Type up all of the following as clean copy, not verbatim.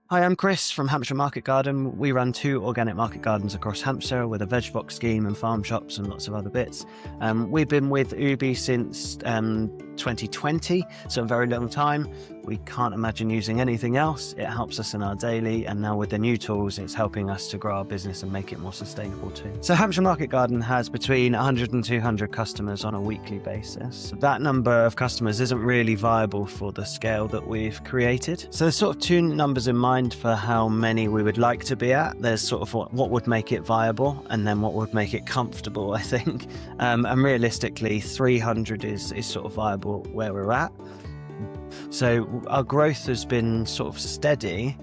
Hi, I'm Chris from Hampshire Market Garden. We run 2 organic market gardens across Hampshire with a veg box scheme and farm shops and lots of other bits. We've been with Ooooby since 2020, so a very long time. We can't imagine using anything else. It helps us in our daily, and now with the new tools, it's helping us to grow our business and make it more sustainable too. So Hampshire Market Garden has between 100 and 200 customers on a weekly basis. That number of customers isn't really viable for the scale that we've created. So there's sort of 2 numbers in mind for how many we would like to be at. There's sort of what would make it viable, and then what would make it comfortable, I think. And realistically, 300 is sort of viable where we're at. So our growth has been sort of steady.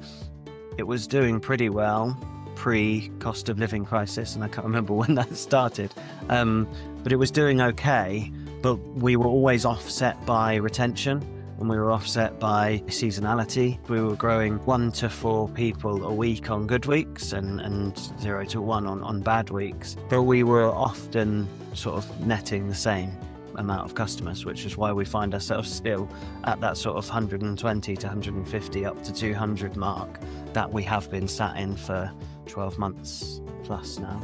It was doing pretty well pre-cost of living crisis, and I can't remember when that started. But it was doing okay, but we were always offset by retention, and we were offset by seasonality. We were growing 1 to 4 people a week on good weeks and 0 to 1 on bad weeks. But we were often sort of netting the same amount of customers, which is why we find ourselves still at that sort of 120 to 150 up to 200 mark that we have been sat in for 12 months plus now.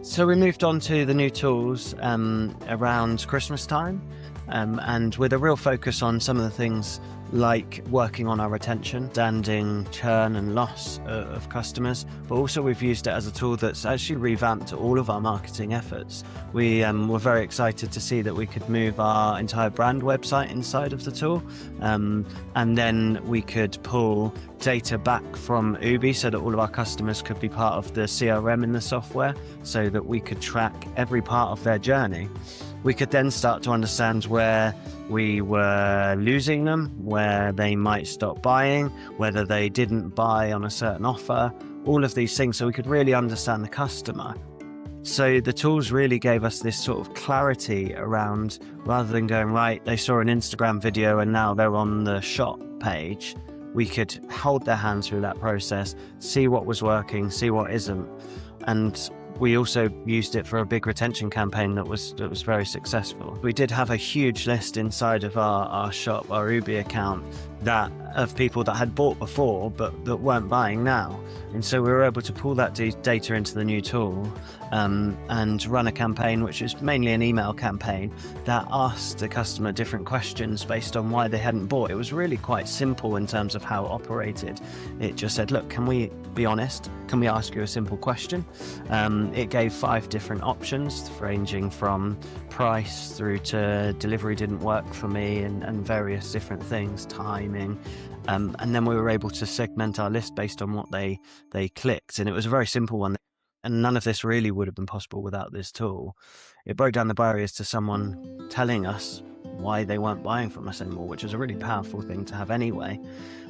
So we moved on to the new tools around Christmas time, and with a real focus on some of the things like working on our retention, standing churn and loss of customers, but also we've used it as a tool that's actually revamped all of our marketing efforts. We were very excited to see that we could move our entire brand website inside of the tool, and then we could pull data back from Ooooby so that all of our customers could be part of the CRM in the software, so that we could track every part of their journey. We could then start to understand where we were losing them, where they might stop buying, whether they didn't buy on a certain offer, all of these things, so we could really understand the customer. So the tools really gave us this sort of clarity around, rather than going, right, they saw an Instagram video and now they're on the shop page, we could hold their hand through that process, see what was working, see what isn't. And we also used it for a big retention campaign that was very successful. We did have a huge list inside of our shop, our Ooooby account, of people that had bought before but that weren't buying now. And so we were able to pull that data into the new tool and run a campaign, which is mainly an email campaign, that asked the customer different questions based on why they hadn't bought. It was really quite simple in terms of how it operated. It just said, look, can we be honest? Can we ask you a simple question? It gave 5 different options, ranging from price through to delivery didn't work for me, and various different things, timing. And then we were able to segment our list based on what they clicked. And it was a very simple one. And none of this really would have been possible without this tool. It broke down the barriers to someone telling us why they weren't buying from us anymore, which is a really powerful thing to have anyway.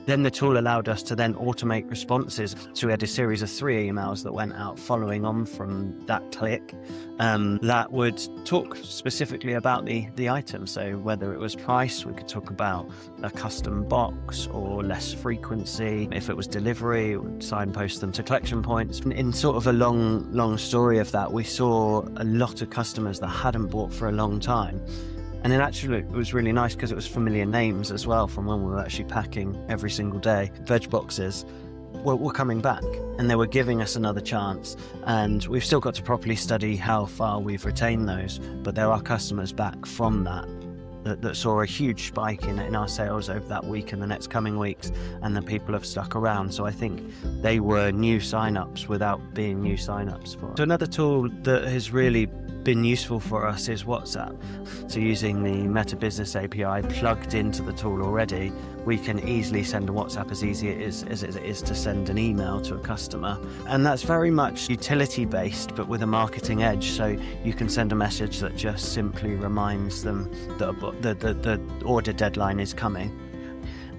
Then the tool allowed us to then automate responses. So we had a series of 3 emails that went out following on from that click that would talk specifically about the item. So whether it was price, we could talk about a custom box or less frequency. If it was delivery, it would signpost them to collection points. In sort of a long story of that, we saw a lot of customers that hadn't bought for a long time. And then actually it was really nice because it was familiar names as well from when we were actually packing every single day. Veg boxes were coming back and they were giving us another chance. And we've still got to properly study how far we've retained those, but there are customers back from that saw a huge spike in our sales over that week and the next coming weeks, and the people have stuck around. So I think they were new sign-ups without being new sign-ups for us. So another tool that has really been useful for us is WhatsApp. So using the Meta Business API plugged into the tool already, we can easily send a WhatsApp as easy as it is to send an email to a customer. And that's very much utility based, but with a marketing edge. So you can send a message that just simply reminds them that the order deadline is coming.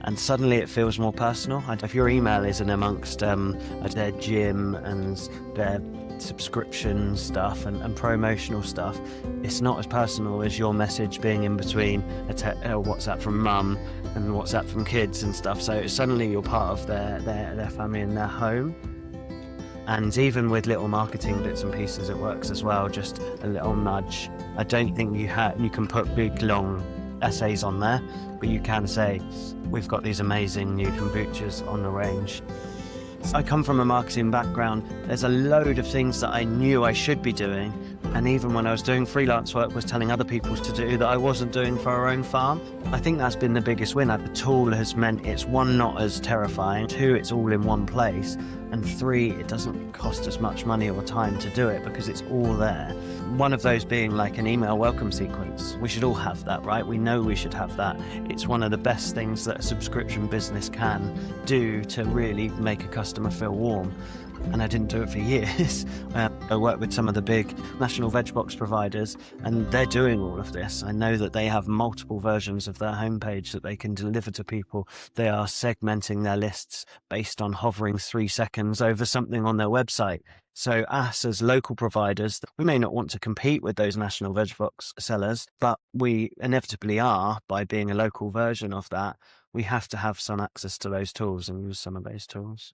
And suddenly it feels more personal. And if your email is in amongst their gym and their subscription stuff and promotional stuff, it's not as personal as your message being in between a WhatsApp from mum and WhatsApp from kids and stuff. So suddenly you're part of their family and their home. And even with little marketing bits and pieces, it works as well. Just a little nudge. I don't think you can put big long essays on there, but you can say, we've got these amazing new kombuchas on the range. I come from a marketing background. There's a load of things that I knew I should be doing, and even when I was doing freelance work, was telling other people to do that I wasn't doing for our own farm. I think that's been the biggest win. The tool has meant it's, one, not as terrifying, two, it's all in one place, and three, it doesn't cost as much money or time to do it because it's all there. One of those being like an email welcome sequence. We should all have that, right? We know we should have that. It's one of the best things that a subscription business can do to really make a customer feel warm. And I didn't do it for years. I work with some of the big national veg box providers, and they're doing all of this. I know that they have multiple versions of their homepage that they can deliver to people. They are segmenting their lists based on hovering 3 seconds over something on their website. So us as local providers, we may not want to compete with those national veg box sellers, but we inevitably are by being a local version of that. We have to have some access to those tools and use some of those tools.